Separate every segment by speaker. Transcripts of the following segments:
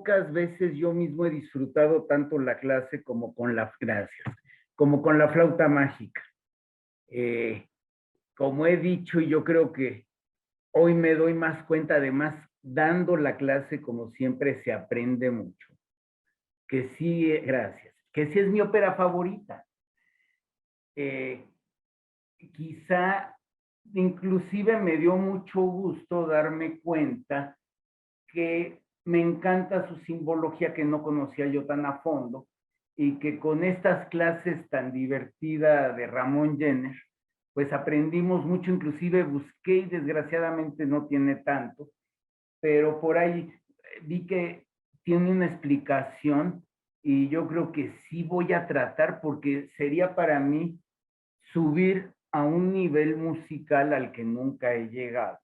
Speaker 1: pocas veces yo mismo he disfrutado tanto la clase como con la flauta mágica. Como he dicho, y yo creo que hoy me doy más cuenta, además, dando la clase, como siempre, se aprende mucho. Que sí, gracias, que sí es mi ópera favorita. Quizá, inclusive me dio mucho gusto darme cuenta que me encanta su simbología que no conocía yo tan a fondo y que con estas clases tan divertidas de Ramón Jenner, pues aprendimos mucho, inclusive busqué y desgraciadamente no tiene tanto, pero por ahí vi que tiene una explicación y yo creo que sí voy a tratar porque sería para mí subir a un nivel musical al que nunca he llegado,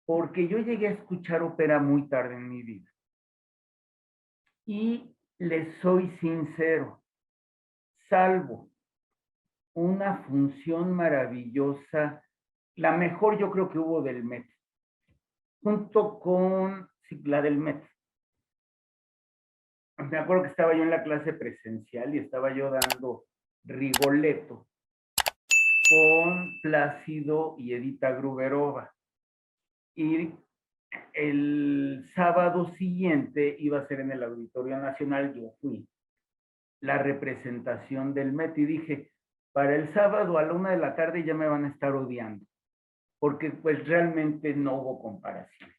Speaker 1: porque yo llegué a escuchar ópera muy tarde en mi vida. Y les soy sincero, salvo una función maravillosa, la mejor yo creo que hubo del Met, junto con sí, la del Met. Me acuerdo que estaba yo en la clase presencial y estaba yo dando Rigoletto con Plácido y Edita Gruberova. Y el sábado siguiente iba a ser en el Auditorio Nacional, yo fui la representación del Met y dije, para el sábado a la 1 de la tarde ya me van a estar odiando, porque pues realmente no hubo comparación.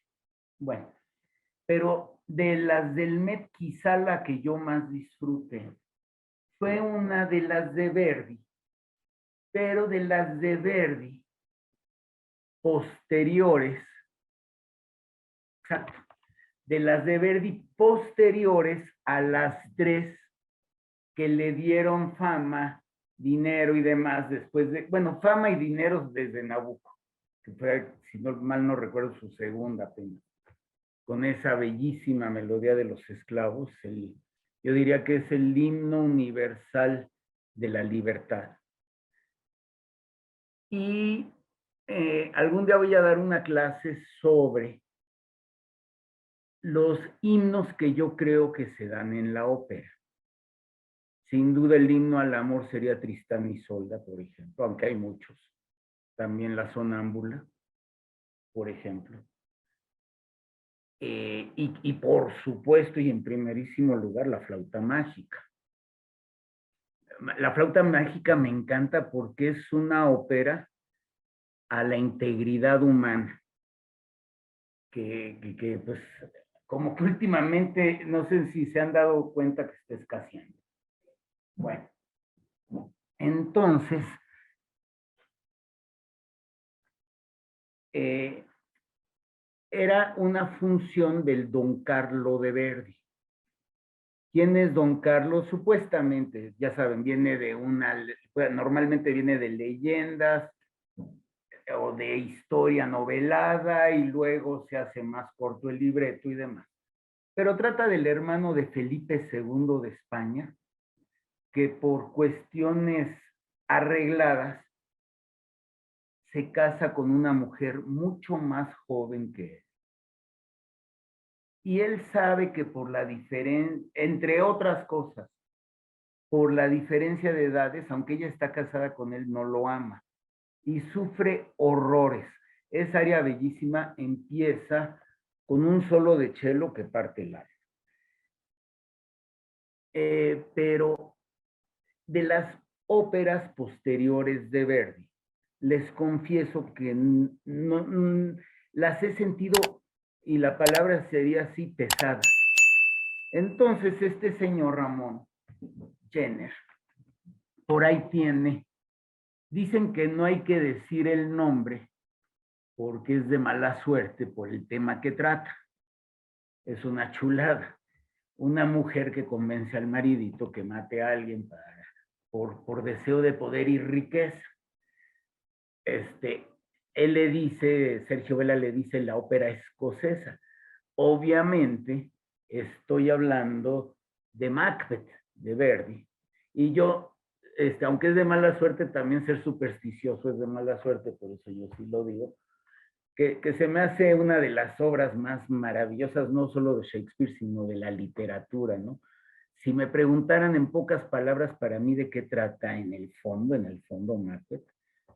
Speaker 1: Bueno, pero de las del Met quizá la que yo más disfruté fue una de las de Verdi, pero de las de Verdi posteriores, exacto, de las de Verdi posteriores a las tres que le dieron fama, dinero y demás después de, bueno, fama y dinero desde Nabucco, que fue, si no, mal no recuerdo, su segunda apenas, con esa bellísima melodía de los esclavos, yo diría que es el himno universal de la libertad. Y algún día voy a dar una clase sobre los himnos que yo creo que se dan en la ópera. Sin duda el himno al amor sería Tristán y Isolda, por ejemplo, aunque hay muchos. También la sonámbula, por ejemplo. Y por supuesto, y en primerísimo lugar, la flauta mágica. La flauta mágica me encanta porque es una ópera a la integridad humana, que pues como que últimamente, no sé si se han dado cuenta que está escaseando. Bueno, entonces, era una función del Don Carlo de Verdi. ¿Quién es Don Carlos? Supuestamente, ya saben, viene de normalmente viene de leyendas o de historia novelada y luego se hace más corto el libreto y demás. Pero trata del hermano de Felipe II de España, que por cuestiones arregladas se casa con una mujer mucho más joven que él. Y él sabe que por la diferencia, entre otras cosas, por la diferencia de edades, aunque ella está casada con él, no lo ama y sufre horrores. Esa área bellísima empieza con un solo de cello que parte el alma. Pero de las óperas posteriores de Verdi, les confieso que no, las he sentido, y la palabra sería así, pesadas. Entonces, este señor Ramón Jenner, por ahí tiene, dicen que no hay que decir el nombre porque es de mala suerte por el tema que trata. Es una chulada. Una mujer que convence al maridito que mate a alguien por deseo de poder y riqueza. Él le dice, Sergio Vela le dice la ópera escocesa. Obviamente estoy hablando de Macbeth, de Verdi. Y yo, aunque es de mala suerte, también ser supersticioso es de mala suerte, por eso yo sí lo digo. que se me hace una de las obras más maravillosas, no solo de Shakespeare, sino de la literatura, ¿no? Si me preguntaran en pocas palabras para mí de qué trata en el fondo, Macbeth,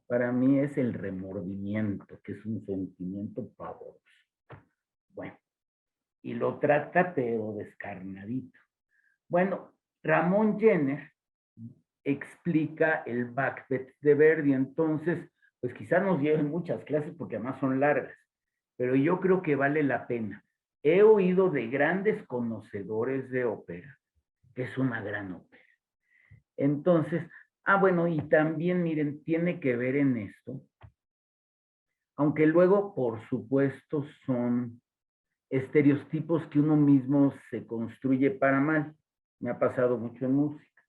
Speaker 1: para mí es el remordimiento, que es un sentimiento pavoroso. Bueno, y lo trata pero descarnadito. Bueno, Ramón Jenner explica el Macbeth de Verdi, entonces, pues quizás nos lleven muchas clases porque además son largas, pero yo creo que vale la pena. He oído de grandes conocedores de ópera, que es una gran ópera. Entonces, bueno, y también, miren, tiene que ver en esto, aunque luego, por supuesto, son estereotipos que uno mismo se construye para mal. Me ha pasado mucho en música.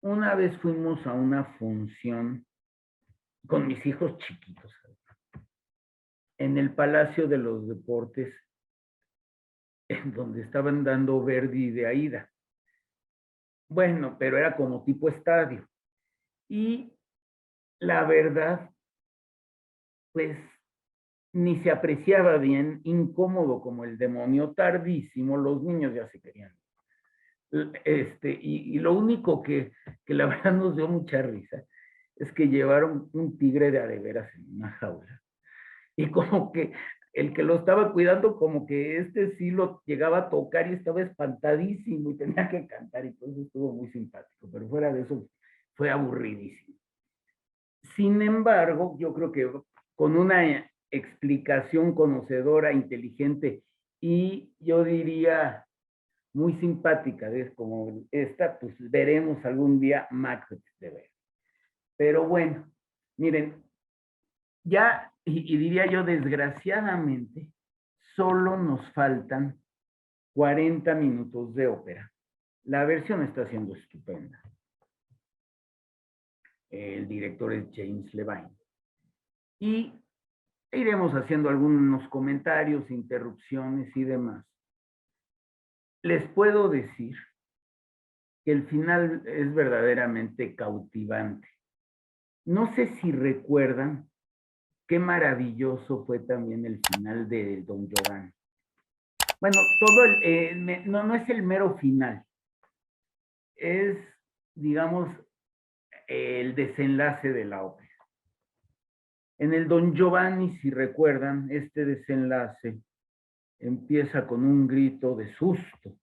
Speaker 1: Una vez fuimos a una función con mis hijos chiquitos en el Palacio de los Deportes, en donde estaban dando Verdi de Aida. Bueno, pero era como tipo estadio. Y la verdad, pues ni se apreciaba bien, incómodo como el demonio, tardísimo, los niños ya se querían. Y lo único que la verdad nos dio mucha risa es que llevaron un tigre de adeveras en una jaula. Y como que el que lo estaba cuidando, como que sí lo llegaba a tocar y estaba espantadísimo y tenía que cantar, y todo eso estuvo muy simpático, pero fuera de eso fue aburridísimo. Sin embargo, yo creo que con una explicación conocedora, inteligente y yo diría muy simpática, ¿ves? Como esta, pues veremos algún día Macbeth de ver. Pero bueno, miren, ya, y diría yo, desgraciadamente, solo nos faltan 40 minutos de ópera. La versión está siendo estupenda. El director es James Levine. Y iremos haciendo algunos comentarios, interrupciones y demás. Les puedo decir que el final es verdaderamente cautivante. No sé si recuerdan qué maravilloso fue también el final de Don Giovanni. Bueno, no es el mero final, es, digamos, el desenlace de la ópera. En el Don Giovanni, si recuerdan, este desenlace empieza con un grito de susto,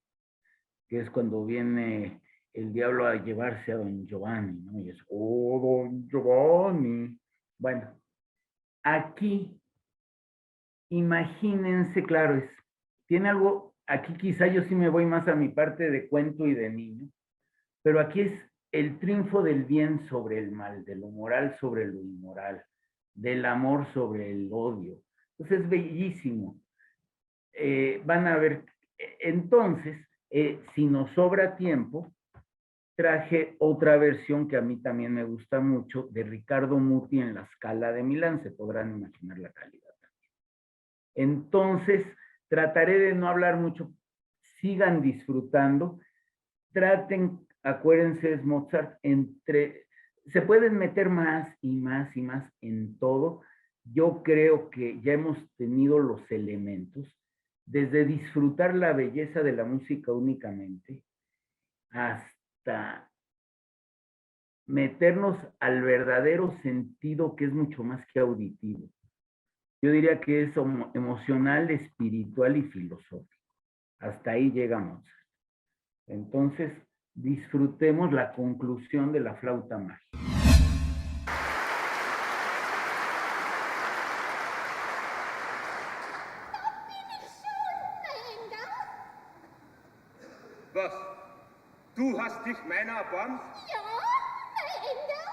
Speaker 1: que es cuando viene el diablo a llevarse a Don Giovanni, ¿no? Y es, oh, Don Giovanni. Bueno, aquí, imagínense, claro, tiene algo, aquí quizá yo sí me voy más a mi parte de cuento y de niño, pero aquí es el triunfo del bien sobre el mal, de lo moral sobre lo inmoral, del amor sobre el odio. Entonces es bellísimo. Van a ver, entonces, si nos sobra tiempo, traje otra versión que a mí también me gusta mucho, de Ricardo Muti en la Scala de Milán, se podrán imaginar la calidad también. Entonces, trataré de no hablar mucho, sigan disfrutando, traten, acuérdense, es Mozart, se pueden meter más y más y más en todo. Yo creo que ya hemos tenido los elementos, desde disfrutar la belleza de la música únicamente, hasta meternos al verdadero sentido que es mucho más que auditivo. Yo diría que es emocional, espiritual y filosófico. Hasta ahí llegamos. Entonces, disfrutemos la conclusión de la flauta mágica.
Speaker 2: Was? Du hast dich meiner erbarmt?
Speaker 3: Ja, Engel.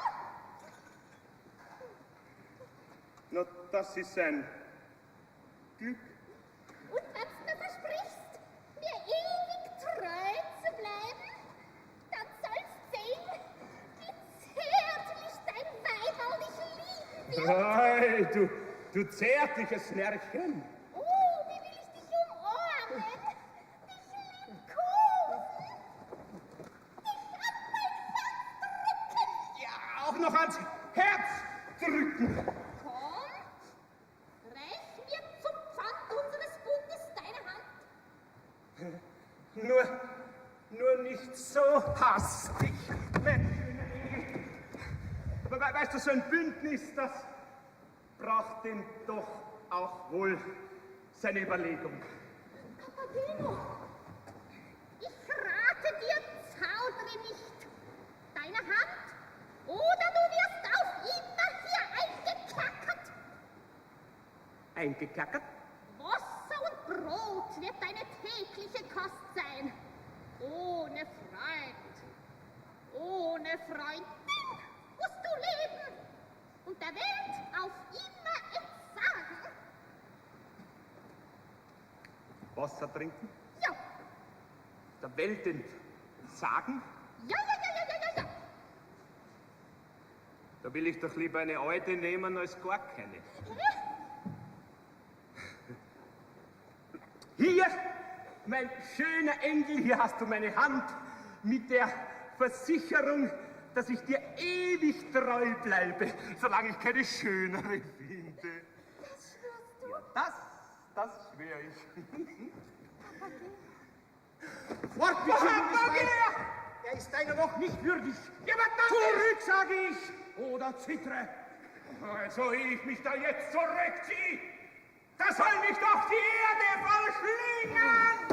Speaker 2: Na, das ist ein Glück.
Speaker 3: Und wenn du mir versprichst, mir ewig treu zu bleiben, dann sollst sehen, wie zärtlich dein weiberlich lieben wird.
Speaker 2: Ei, du zärtliches Närrchen.
Speaker 3: Oh, wie will ich dich umarmen, dich liebkosen, dich an mein Herz drücken.
Speaker 2: Ja, auch noch ans Herz drücken.
Speaker 3: Komm,
Speaker 2: so hastig, meine schöne Engel. Aber weißt du, so ein Bündnis, das braucht denn doch auch wohl seine Überlegung.
Speaker 3: Papageno, ich rate dir, zaudere nicht. Deine Hand, oder du wirst auf immer hier eingekerkert.
Speaker 2: Eingekerkert?
Speaker 3: Wasser und Brot wird deine tägliche Kost sein. Ohne Freundin musst du leben und der Welt auf immer entsagen.
Speaker 2: Wasser trinken?
Speaker 3: Ja,
Speaker 2: Der Welt entsagen?
Speaker 3: ja.
Speaker 2: Da will ich doch lieber eine alte nehmen als gar keine. Hier, mein schöner Engel, hier hast du meine Hand mit der Versicherung, dass ich dir ewig treu bleibe, solange ich keine schönere finde.
Speaker 3: Das schwörst du?
Speaker 2: Ja, das schwöre ich. Fort mit Papageno! Er ist deiner noch nicht würdig. Ja, aber dann zurück, sage ich! Oder zittre. Also, ehe ich mich da jetzt zurückziehe, da soll mich doch die Erde verschlingen!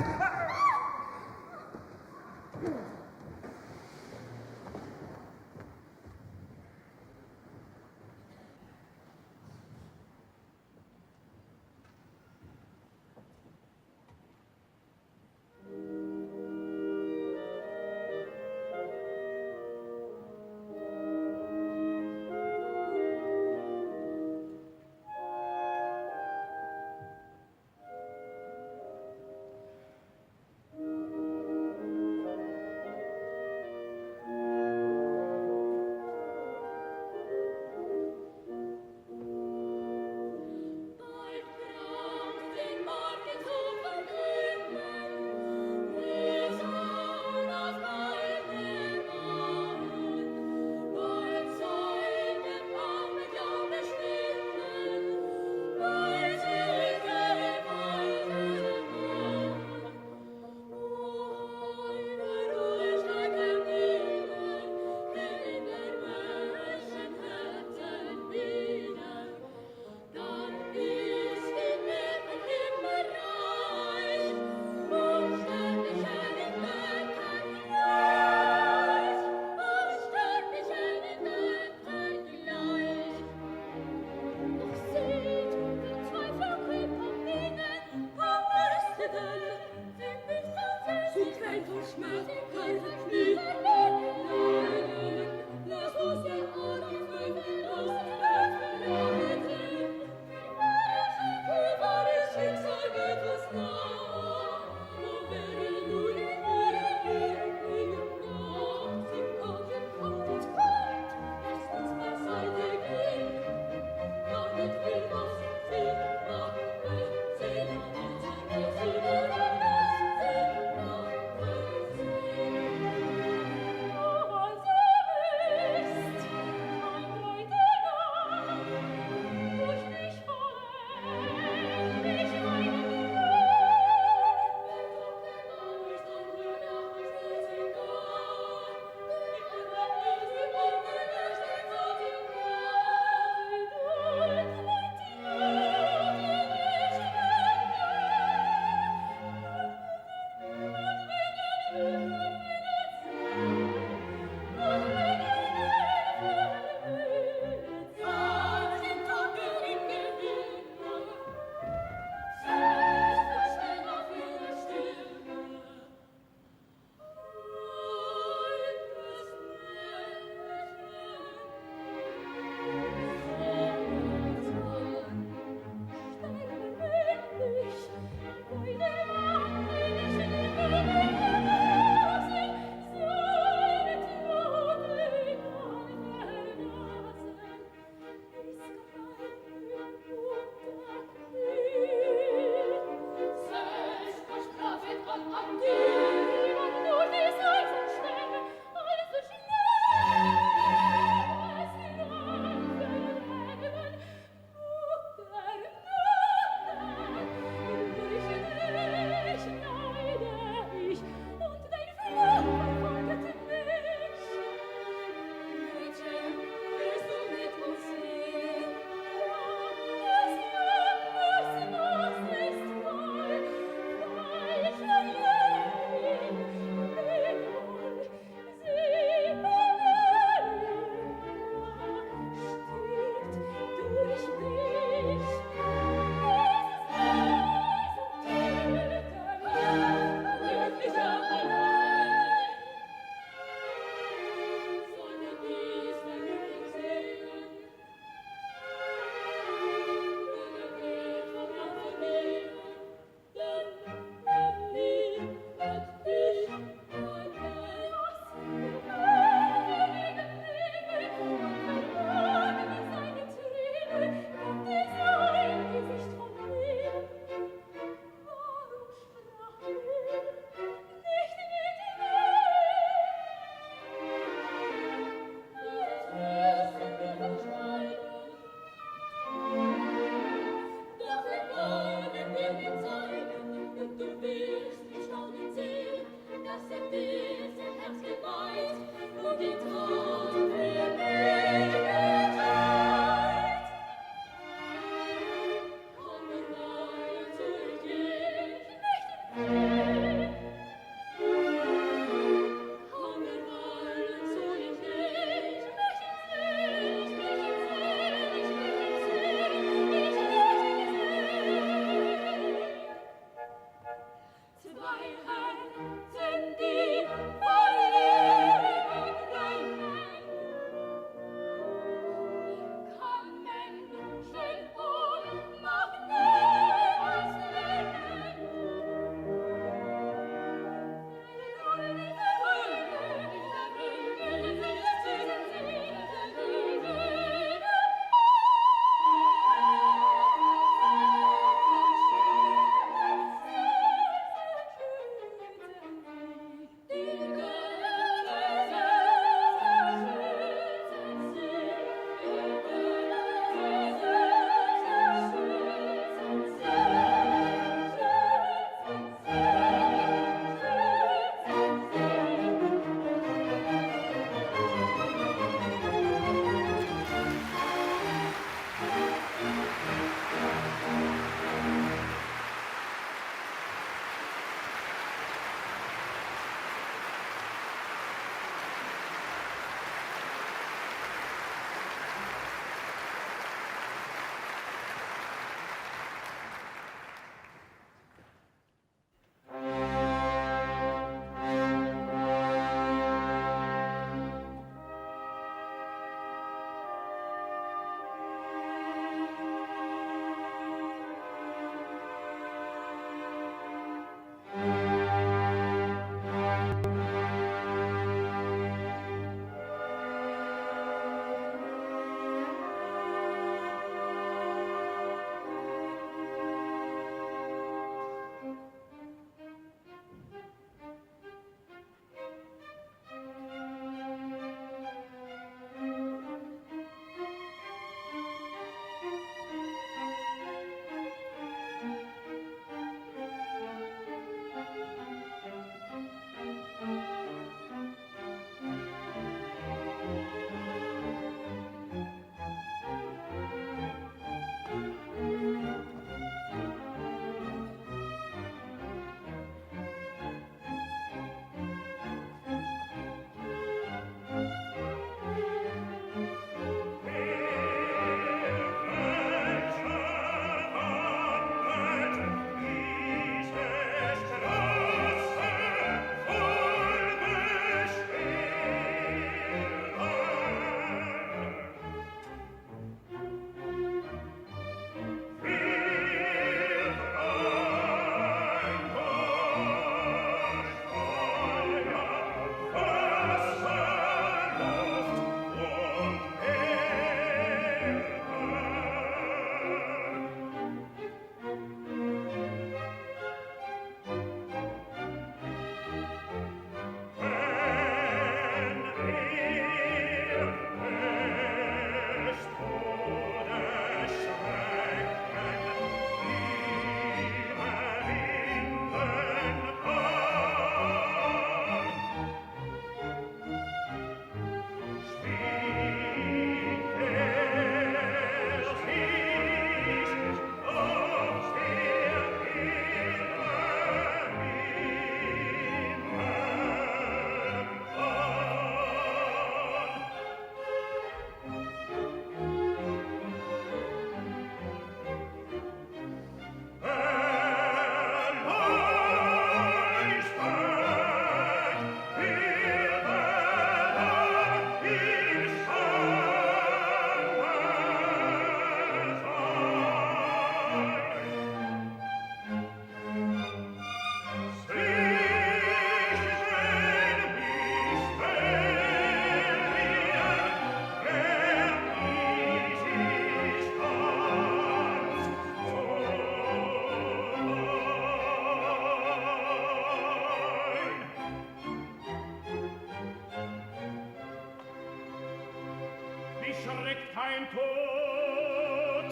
Speaker 2: schreckt kein Tod,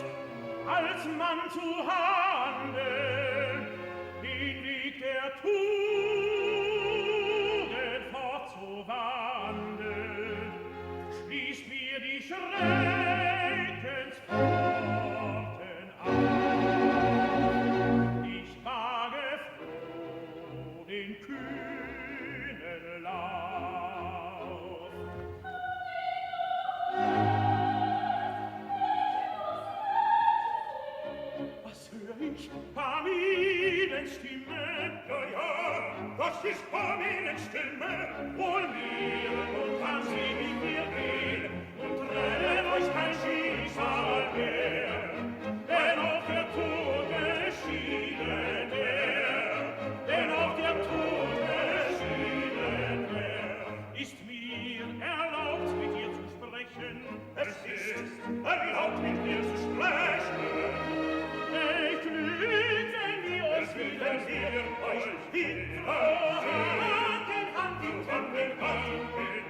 Speaker 2: als Mann zu handeln, den Weg der Tugend fortzuwandeln, schließt mir die Schreckenspforten auf. Ich wage froh den kühnen Lauf. Was hör ich? Familienstimme? Ja, ja, das ist Familienstimme. Wohl mir und kann sie mit mir gehen und trennen euch kein Schicksal mehr. Denn auch der Tod geschieden wär, denn auch der Tod geschieden wär, ist mir erlaubt, mit dir zu sprechen. Es ist erlaubt, mit dir zu sprechen. Ich lüge, wenn wir uns wiedersehen, euch wieder Hand in Hand,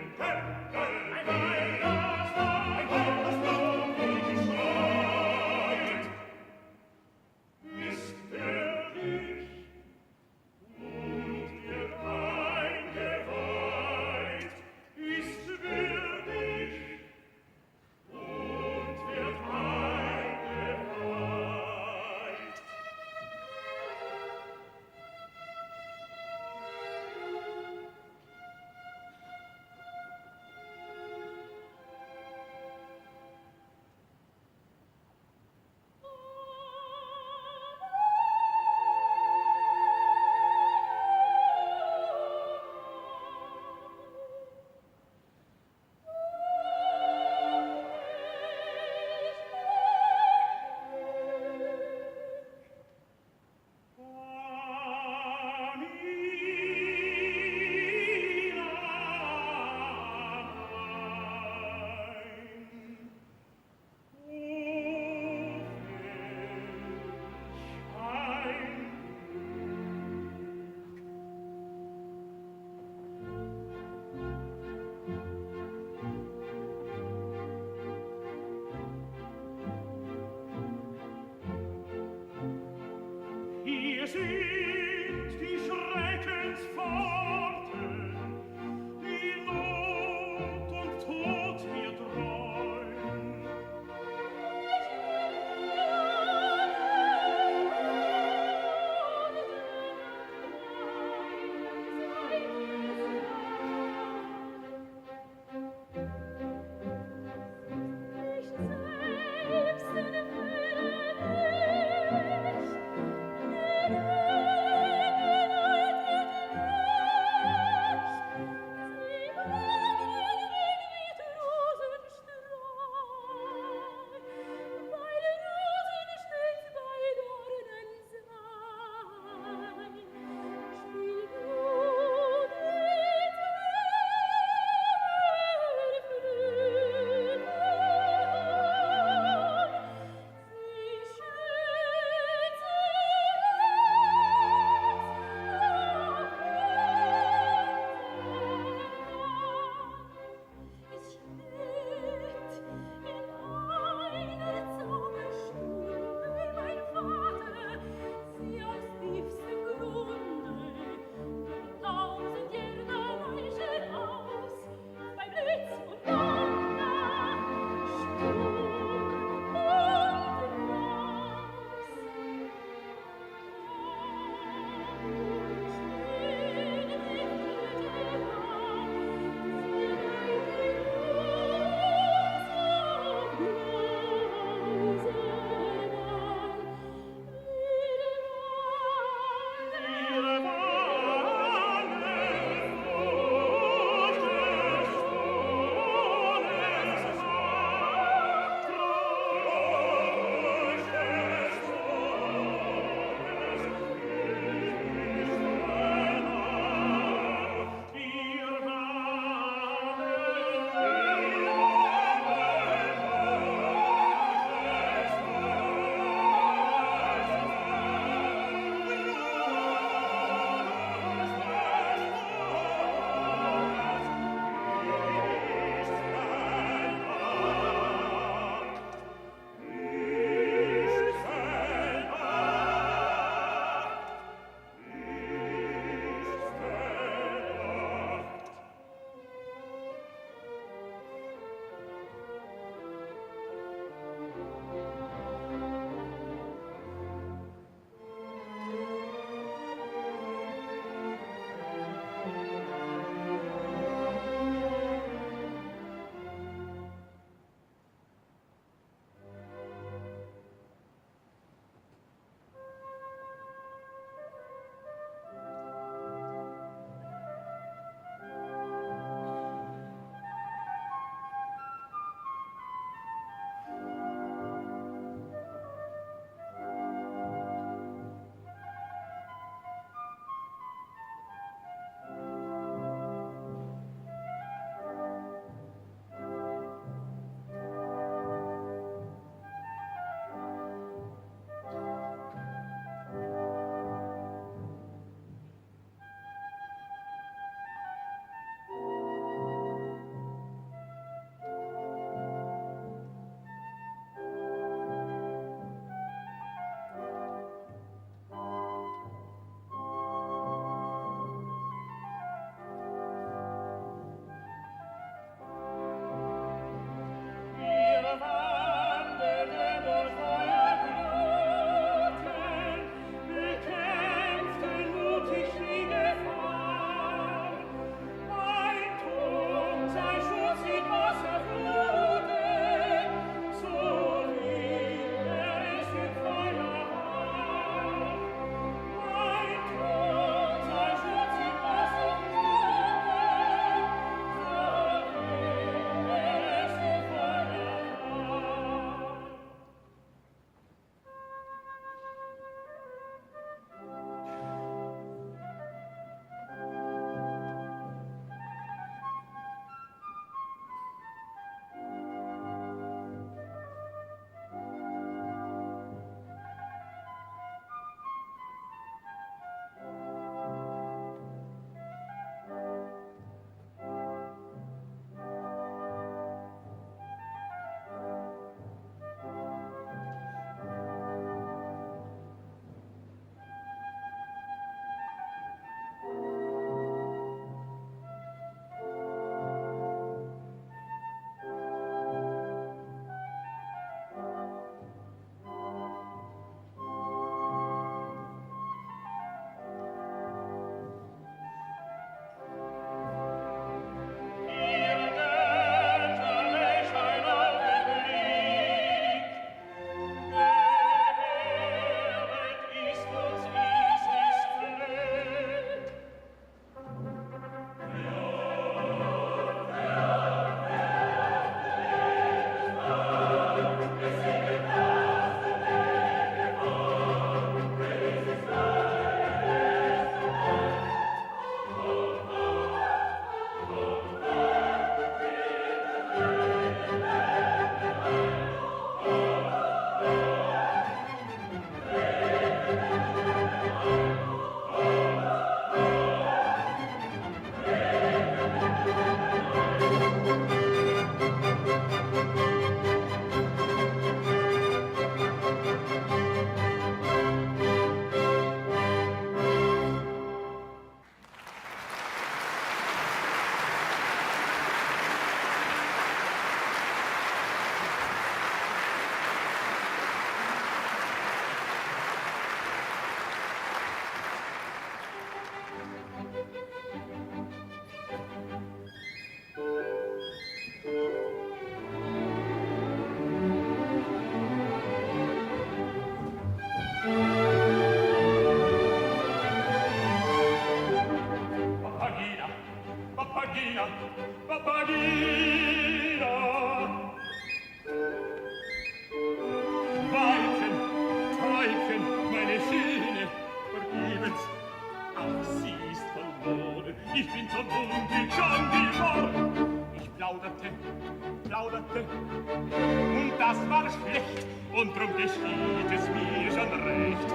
Speaker 2: hatte. Und das war schlecht, und drum geschieht es mir schon recht.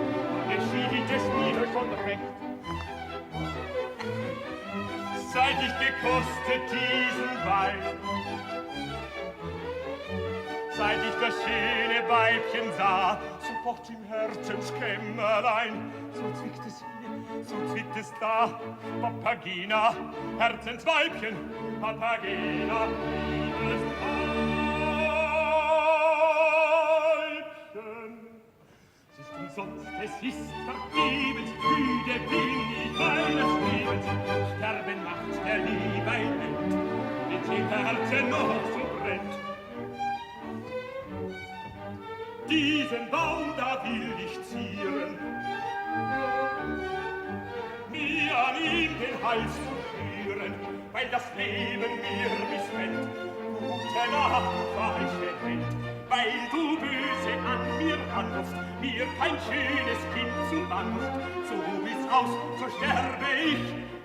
Speaker 2: Geschieht es mir schon recht. Seit ich gekostet diesen Wein, seit ich das schöne Weibchen sah, so pocht im Herzenskämmerlein, so zwickt es hier, so zwickt es da. Papagena, Herzensweibchen, Papagena, liebes Weibchen. Es ist umsonst, es ist vergebens, müde bin ich meines Lebens. Sterben macht der Liebe ein End, mit dem Herzen noch so brennt. Diesen Baum da will ich zieren, mir an ihm den Hals zu schüren, weil das Leben mir missfällt. Gute Nacht, weiche Held, weil du böse an mir handelst, mir kein schönes Kind zu bannst. So ist's aus, so sterbe ich.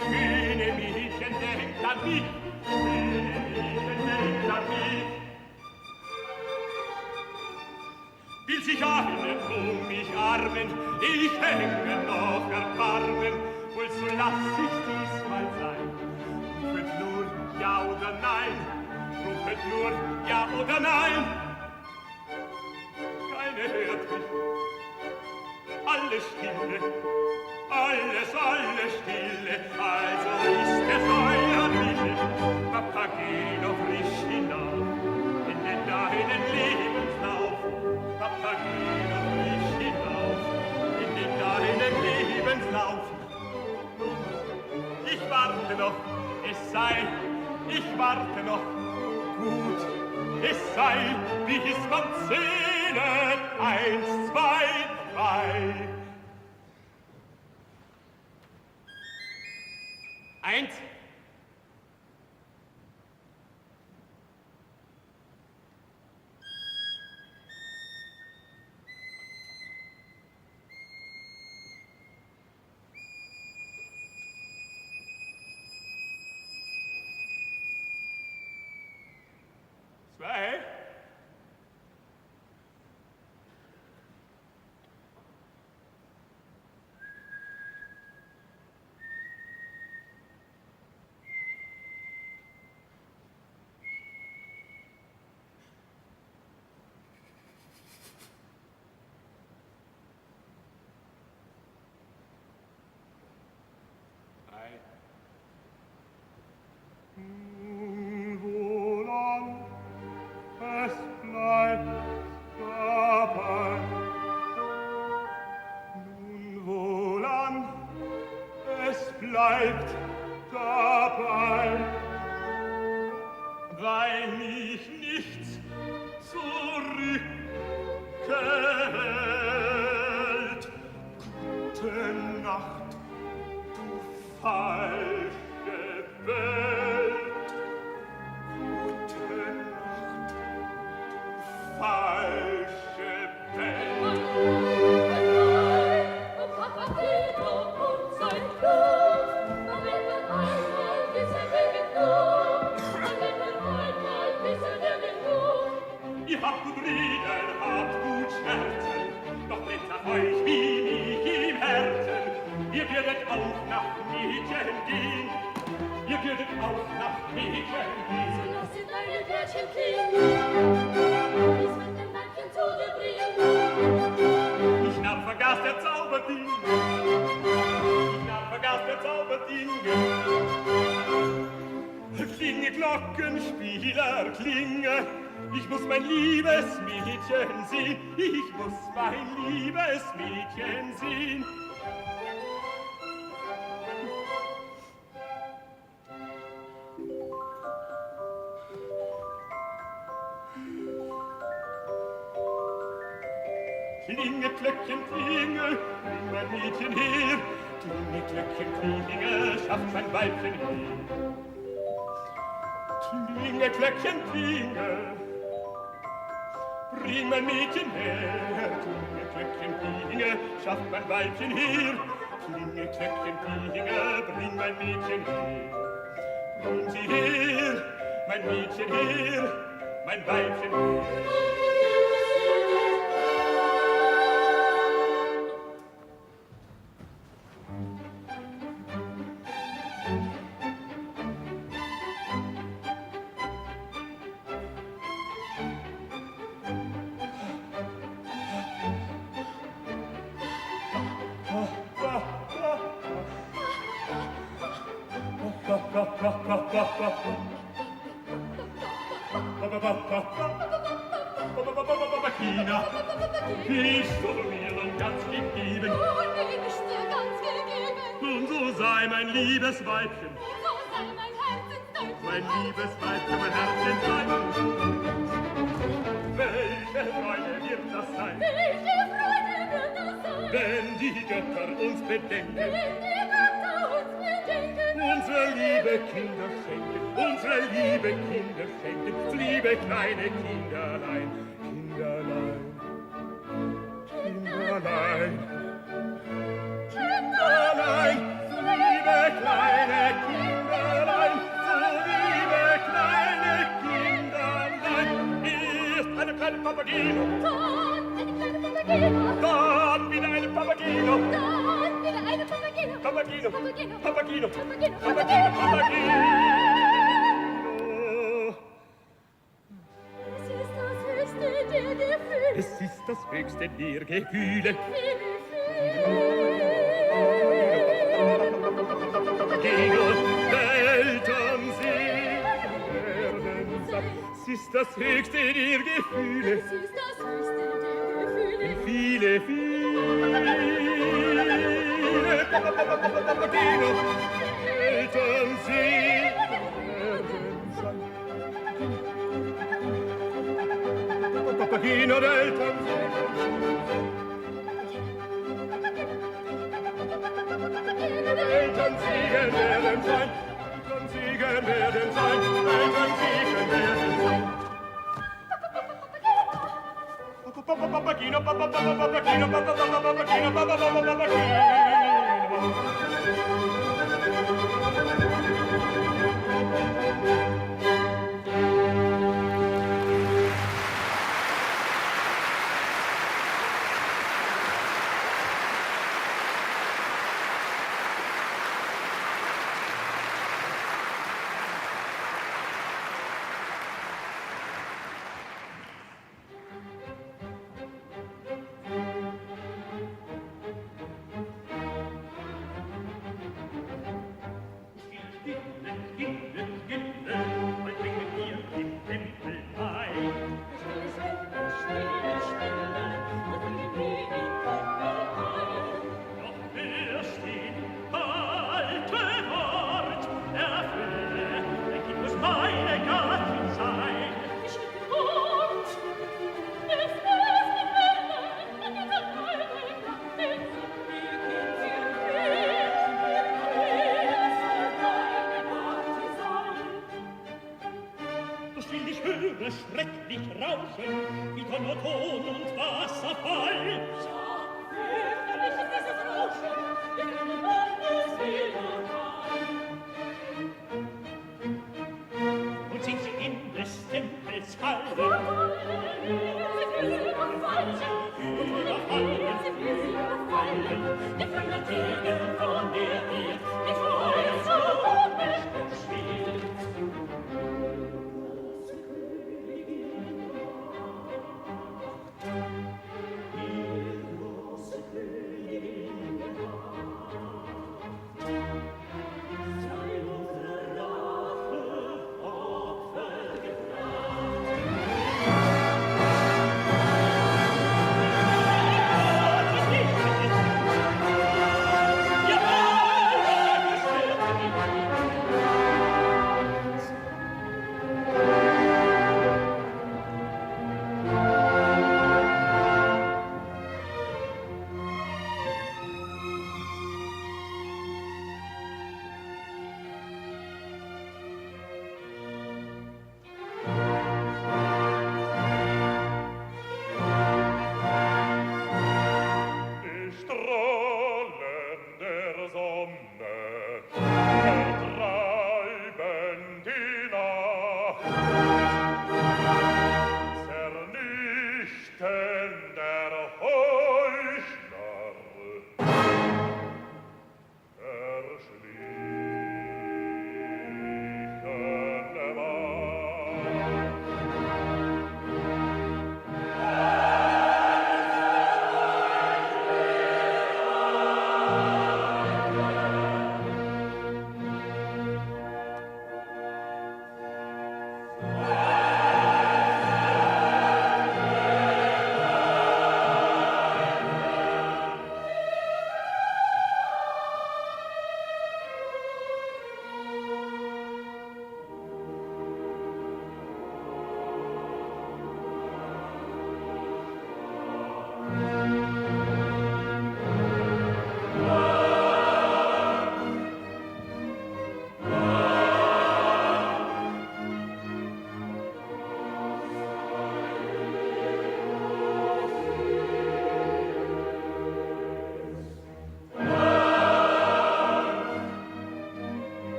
Speaker 2: Schöne Mädchen, denkt an mich, schöne Mädchen, denkt an mich. Will sich einen mich armen, ich hänge noch erbarmen, wohl so lass ich diesmal sein. Rufet nur ja oder nein, rufet nur ja oder nein. Keine hört mich, alles Stille, alles Stille, also ist es euer Wille. Papageno frisch hinauf, in den deinen Lebenslauf. Papageno frisch hinauf, in den deinen Lebenslauf. Ich warte noch, es sei, ich warte noch, gut, es sei, wie es man zählet, 1, 2, 3. 1. Zwei. Wohlan, es bleibt dabei. Nun wohlan, es bleibt dabei, weil mich nichts zurückhält. Gute Nacht, du falsche Welt. Gute Nacht, falsche Welt. Ihr habt gut reden, habt gut scherzen, doch bleibt nach euch wie mich im Herzen. Ihr werdet auch nach Mädchen gehen, ihr werdet auch nach Mädchen gehen.
Speaker 4: So lasst deine Pferdchen klingen, bis man den Weibchen zu dir bringt.
Speaker 2: Ich nahm vergaß der Zauberding, ich nahm vergaß der Zauberding. Klinge, Glockenspieler, klinge, ich muss mein liebes Mädchen sehen, ich muss mein liebes Mädchen sehen. Klinge, Glöckchen, klinge, bring mein Mädchen her. Klinge, Glöckchen, klinge, schafft mein Weibchen her. Klinge, Glöckchen, klinge, bring mein Mädchen her. Klinge, Glöckchen, klinge, schafft mein Weibchen her. Klinge, Glöckchen, klinge, bring mein Mädchen her. Bring sie her, mein Mädchen her. mein Weibchen ist. China, bist du mir nun ganz gegeben?
Speaker 4: Oh, bin ich dir ganz gegeben.
Speaker 2: Und so sei mein liebes Weibchen,
Speaker 4: So sei mein Herzensdeutsch.
Speaker 2: mein liebes Weibchen, mein Herzensweibchen. Welche Freude wird das sein,
Speaker 4: Welche Freude wird das sein,
Speaker 2: wenn die Götter uns bedenken,
Speaker 4: wenn die Götter uns bedenken.
Speaker 2: unsere liebe Kinder schenken, unsere liebe Kinder schenken, das liebe kleine Kinderlein, Kinderlein, Kinderlein, Kinderlein, so liebe kleine Kinderlein, so liebe kleine Kinderlein. Erst eine kleine Papageno,
Speaker 4: Dann eine kleine Papageno,
Speaker 2: dann wieder eine Papageno,
Speaker 4: dann wieder eine Papageno.
Speaker 2: Papageno,
Speaker 4: Papageno,
Speaker 2: Papageno,
Speaker 4: Papageno,
Speaker 2: Papageno, Papageno.
Speaker 4: Es ist das höchste der Gefühle.
Speaker 2: Es ist das höchste der Gefühle. Papageno, Elternsee, werden satt. Es ist das höchste der Gefühle.
Speaker 4: Es ist das höchste der Gefühle.
Speaker 2: Viele, viele Papageno, Elternsee, werden satt. Papageno, Elternsee. Elternsiegen werden sein, Elternsiegen werden sein, Elternsiegen werden sein. Papageno, Papageno, Papageno, Papageno. Schrecklich rauschen, wie Donnerton und Wasserfall.
Speaker 4: Ja, fürchterlich ist dieses Rauschen, wie keine Landeswilderei.
Speaker 2: Und sind sie in des Tempels Halle,
Speaker 4: Sie überfallen, die Fanatiker von der Erde, mit Feuer so unbestimmt spielt.
Speaker 2: Ja,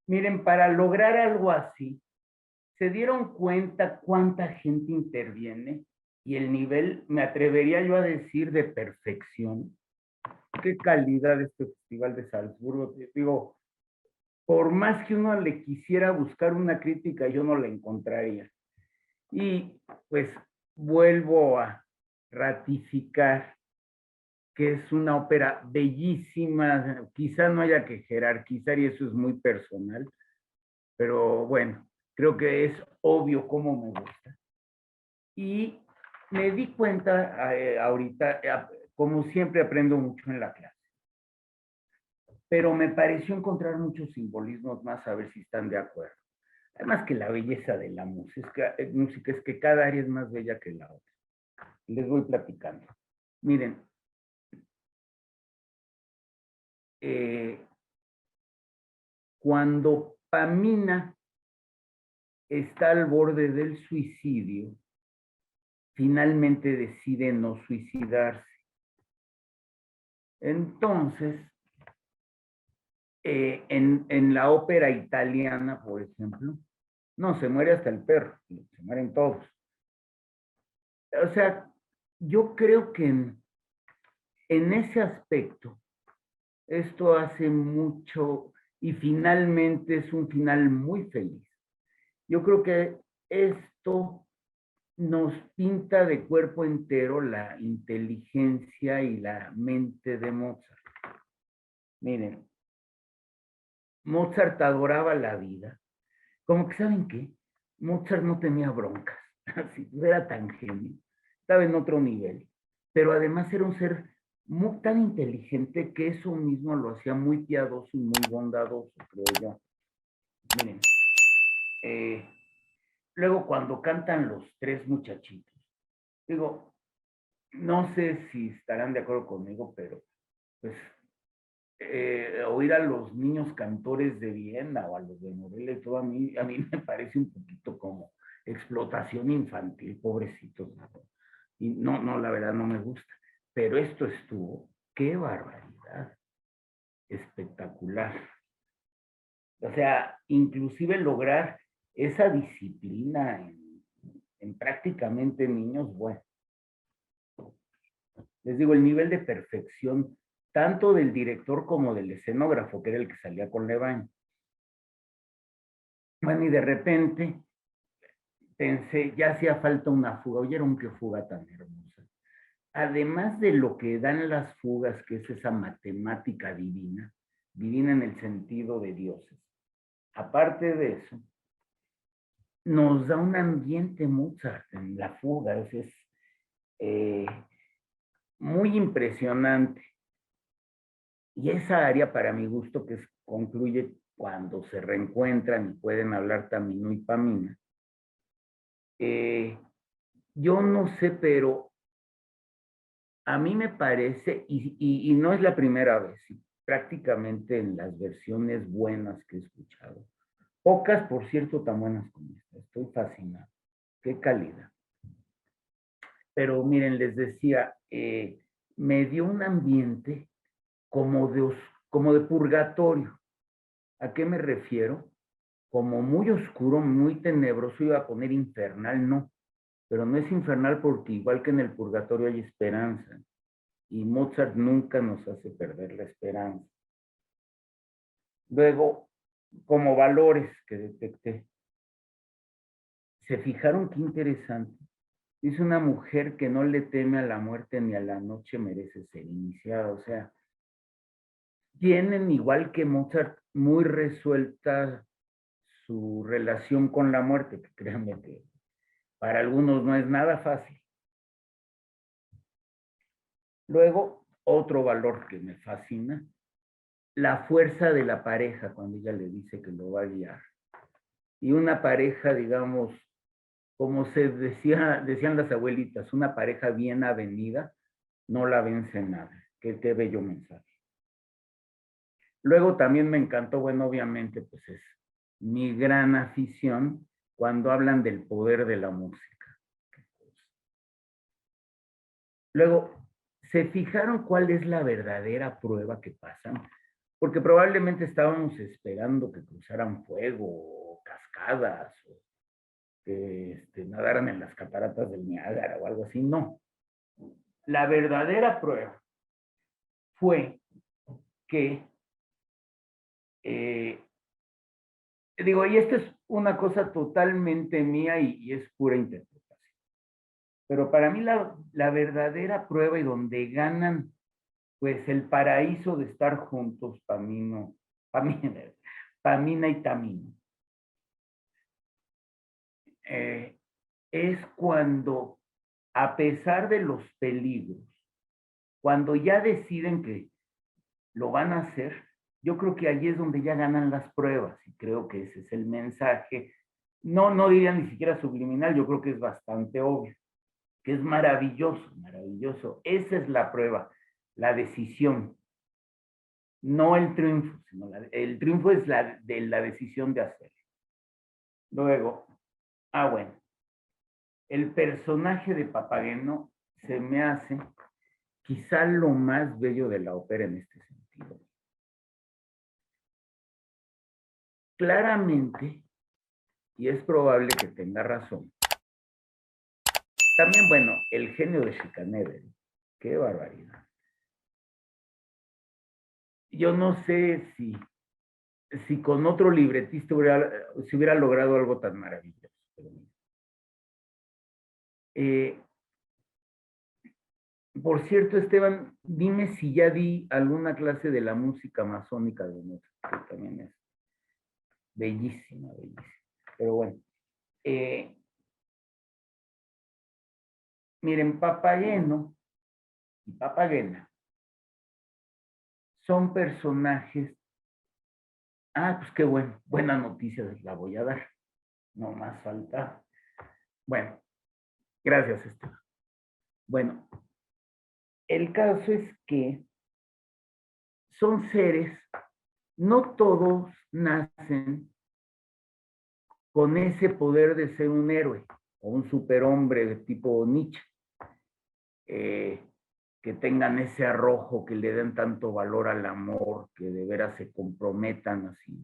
Speaker 1: Miren, para lograr algo así, se dieron cuenta cuánta gente interviene y el nivel, me atrevería yo a decir, de perfección. Qué calidad este Festival de Salzburgo. Digo, por más que uno le quisiera buscar una crítica, yo no la encontraría. Y pues vuelvo a ratificar que es una ópera bellísima, quizá no haya que jerarquizar y eso es muy personal, pero bueno, creo que es obvio cómo me gusta. Y me di cuenta ahorita, como siempre aprendo mucho en la clase, pero me pareció encontrar muchos simbolismos más, a ver si están de acuerdo. Además que la belleza de la música es que cada área es más bella que la otra. Les voy platicando. Miren, cuando Pamina está al borde del suicidio, finalmente decide no suicidarse. Entonces, en la ópera italiana, por ejemplo, no, se muere hasta el perro, se mueren todos. O sea, yo creo que en ese aspecto, esto hace mucho y finalmente es un final muy feliz. Yo creo que esto nos pinta de cuerpo entero la inteligencia y la mente de Mozart. Miren, Mozart adoraba la vida. Como que, ¿saben qué? Mozart no tenía broncas. Así, era tan genio. Estaba en otro nivel. Pero además era un ser muy, tan inteligente que eso mismo lo hacía muy piadoso y muy bondadoso, creo yo. Miren, luego cuando cantan los tres muchachitos, digo, no sé si estarán de acuerdo conmigo, pero pues oír a los niños cantores de Viena o a los de Morelia y todo a mí me parece un poquito como explotación infantil, pobrecitos. Y no, la verdad no me gusta. Pero esto estuvo, qué barbaridad, espectacular. O sea, inclusive lograr esa disciplina en prácticamente niños, bueno. Les digo, el nivel de perfección, tanto del director como del escenógrafo, que era el que salía con Levine. Bueno, y de repente pensé, ya hacía falta una fuga. ¿Oyeron qué fuga tan hermosa? Además de lo que dan las fugas, que es esa matemática divina, divina en el sentido de dioses. Aparte de eso, nos da un ambiente Mozart en la fuga, es muy impresionante. Y esa área, para mi gusto, que concluye cuando se reencuentran y pueden hablar Tamino y Pamina, yo no sé, pero a mí me parece, y no es la primera vez, prácticamente en las versiones buenas que he escuchado, pocas, por cierto, tan buenas como esta, estoy fascinado, qué calidad. Pero miren, les decía, me dio un ambiente como de purgatorio. ¿A qué me refiero? Como muy oscuro, muy tenebroso, iba a poner infernal, no, pero no es infernal porque igual que en el purgatorio hay esperanza y Mozart nunca nos hace perder la esperanza. Luego, como valores que detecté, ¿se fijaron qué interesante? Dice una mujer que no le teme a la muerte ni a la noche merece ser iniciada, o sea, tienen igual que Mozart muy resuelta su relación con la muerte, que créanme que para algunos no es nada fácil. Luego, otro valor que me fascina, la fuerza de la pareja cuando ella le dice que lo va a guiar. Y una pareja, digamos, como decían las abuelitas, una pareja bien avenida no la vence nada. Qué bello mensaje. Luego también me encantó, bueno, obviamente, pues es mi gran afición cuando hablan del poder de la música. Luego, ¿se fijaron cuál es la verdadera prueba que pasan? porque probablemente estábamos esperando que cruzaran fuego, o cascadas, o que nadaran en las cataratas del Niágara o algo así. No. La verdadera prueba fue que, digo, y esta es una cosa totalmente mía y es pura interpretación, pero para mí la verdadera prueba y donde ganan, pues, el paraíso de estar juntos, Pamina y Tamino, es cuando, a pesar de los peligros, cuando ya deciden que lo van a hacer, yo creo que allí es donde ya ganan las pruebas y creo que ese es el mensaje. No diría ni siquiera subliminal, yo creo que es bastante obvio, que es maravilloso, maravilloso. Esa es la prueba, la decisión, no el triunfo, sino el triunfo es de la decisión de hacer. Luego, bueno, el personaje de Papageno se me hace quizá lo más bello de la ópera en este sentido. Claramente, y es probable que tenga razón, también, bueno, el genio de Schikaneder, qué barbaridad. Yo no sé si con otro libretista se hubiera logrado algo tan maravilloso. Por cierto, Esteban, dime si ya di alguna clase de la música masónica de Mozart, que también es bellísima, bellísima. Pero bueno, miren, Papageno y Papagena son personajes. Pues qué bueno, buena noticia les la voy a dar. No más falta. Bueno, gracias, Esteban. Bueno, el caso es que son seres, no todos nacen con ese poder de ser un héroe o un superhombre de tipo Nietzsche, que tengan ese arrojo, que le den tanto valor al amor, que de veras se comprometan así.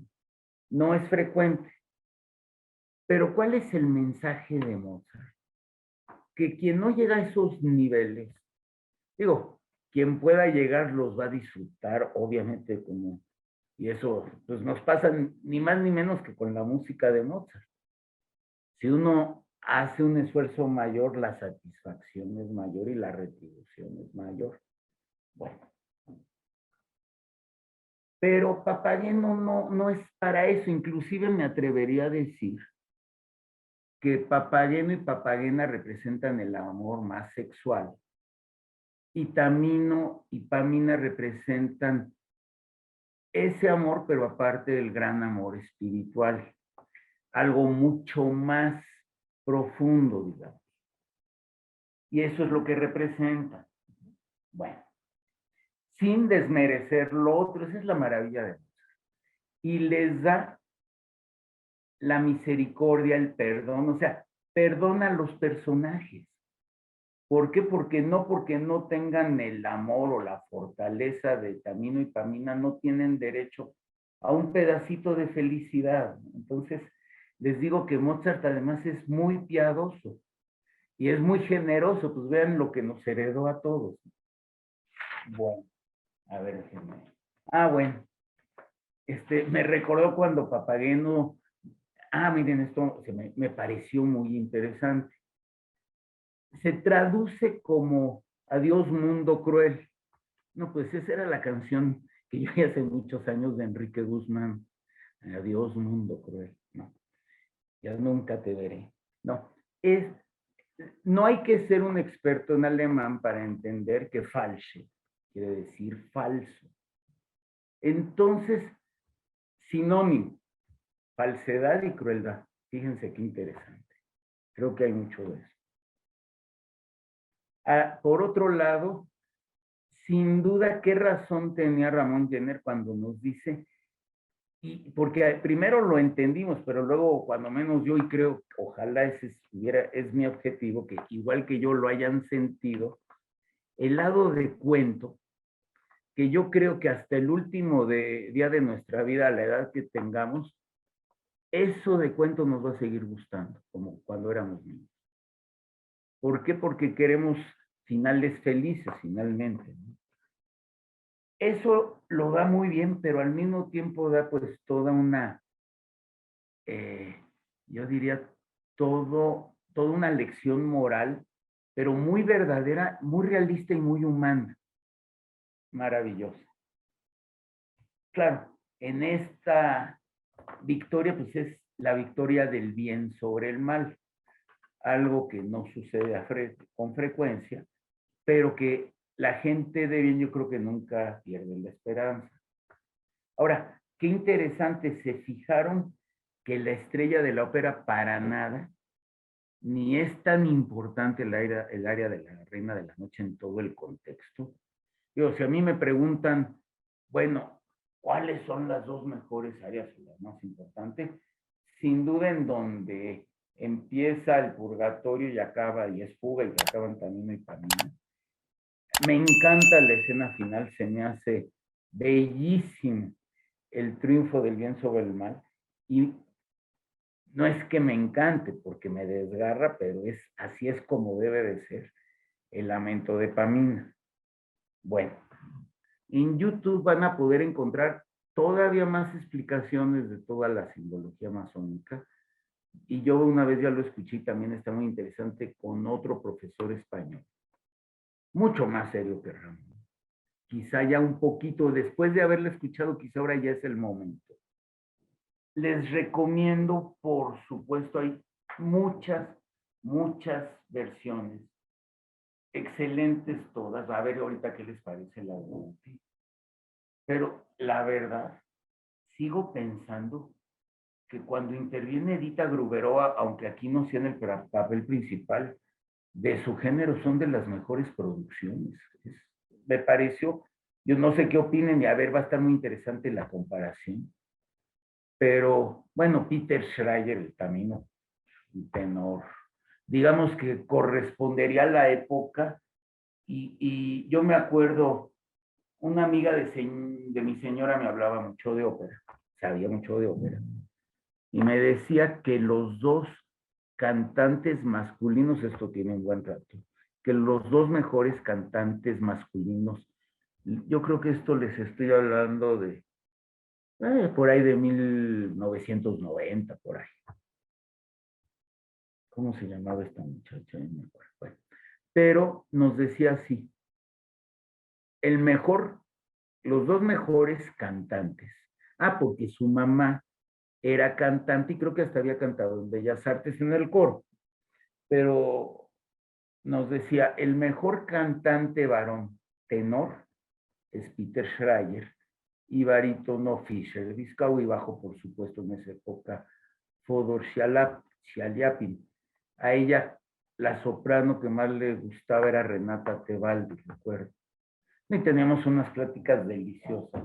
Speaker 1: No es frecuente. Pero ¿cuál es el mensaje de Mozart? Que quien no llega a esos niveles, digo, quien pueda llegar los va a disfrutar, obviamente, y eso pues nos pasa ni más ni menos que con la música de Mozart. Si uno hace un esfuerzo mayor, la satisfacción es mayor y la retribución es mayor. Bueno. Pero Papageno no es para eso, inclusive me atrevería a decir que Papageno y Papagena representan el amor más sexual y Tamino y Pamina representan ese amor, pero aparte del gran amor espiritual, algo mucho más profundo, digamos. Y eso es lo que representa. Bueno, sin desmerecer lo otro, esa es la maravilla de Dios. Y les da la misericordia, el perdón, o sea, perdona a los personajes. ¿Por qué? Porque no tengan el amor o la fortaleza de Tamino y Pamina, no tienen derecho a un pedacito de felicidad. Entonces, les digo que Mozart además es muy piadoso y es muy generoso, pues vean lo que nos heredó a todos. Bueno, a ver, déjenme. Bueno, me recordó cuando Papageno, miren, esto me pareció muy interesante. Se traduce como Adiós mundo cruel. No, pues esa era la canción que yo hice hace muchos años de Enrique Guzmán. Adiós mundo cruel. No, ya nunca te veré. No hay que ser un experto en alemán para entender que falsche quiere decir falso. Entonces, sinónimo, falsedad y crueldad. Fíjense qué interesante. Creo que hay mucho de eso. Por otro lado, sin duda, ¿qué razón tenía Ramón Jenner cuando nos dice? Y porque primero lo entendimos, pero luego, cuando menos yo, y creo, ojalá es mi objetivo, que igual que yo lo hayan sentido, el lado de cuento que yo creo que hasta el último día de nuestra vida, a la edad que tengamos, eso de cuento nos va a seguir gustando, como cuando éramos niños. ¿Por qué? Porque queremos finales felices, finalmente, ¿no? Eso lo da muy bien, pero al mismo tiempo da pues toda una, yo diría, toda una lección moral, pero muy verdadera, muy realista y muy humana. Maravillosa. Claro, en esta victoria, pues es la victoria del bien sobre el mal, algo que no sucede con frecuencia, pero que la gente de bien yo creo que nunca pierde la esperanza. Ahora, qué interesante, se fijaron que la estrella de la ópera para nada, ni es tan importante el área de la Reina de la Noche en todo el contexto. Digo, si a mí me preguntan, bueno, ¿cuáles son las dos mejores áreas o las más importantes? Sin duda en donde empieza el purgatorio y acaba, y es fuga y que acaban camino y camino. Me encanta la escena final, se me hace bellísimo el triunfo del bien sobre el mal. Y no es que me encante porque me desgarra, pero así es como debe de ser el lamento de Pamina. Bueno, en YouTube van a poder encontrar todavía más explicaciones de toda la simbología masónica. Y yo una vez ya lo escuché, también está muy interesante con otro profesor español, mucho más serio que Ramón. Quizá ya un poquito, después de haberlo escuchado, quizá ahora ya es el momento. Les recomiendo, por supuesto, hay muchas, muchas versiones. Excelentes todas. A ver ahorita qué les parece la UPI. Pero la verdad, sigo pensando que cuando interviene Edita Gruberoa, aunque aquí no sea en el papel principal, de su género son de las mejores producciones. Me pareció, yo no sé qué opinen y a ver, va a estar muy interesante la comparación. Pero bueno, Peter Schreier, el camino, un tenor, digamos que correspondería a la época y yo me acuerdo, una amiga de mi señora me hablaba mucho de ópera, sabía mucho de ópera, y me decía que los dos cantantes masculinos, esto tiene un buen rato, que los dos mejores cantantes masculinos, yo creo que esto les estoy hablando de por ahí de 1990, por ahí. ¿Cómo se llamaba esta muchacha? No me acuerdo. Bueno, pero nos decía así, los dos mejores cantantes. Ah, porque su mamá era cantante y creo que hasta había cantado en Bellas Artes en el coro. Pero nos decía, el mejor cantante varón tenor es Peter Schreier y barítono Fischer Biscau y bajo, por supuesto, en esa época, Fodor Shaliapin. A ella, la soprano que más le gustaba era Renata Tebaldi, recuerdo. Y teníamos unas pláticas deliciosas.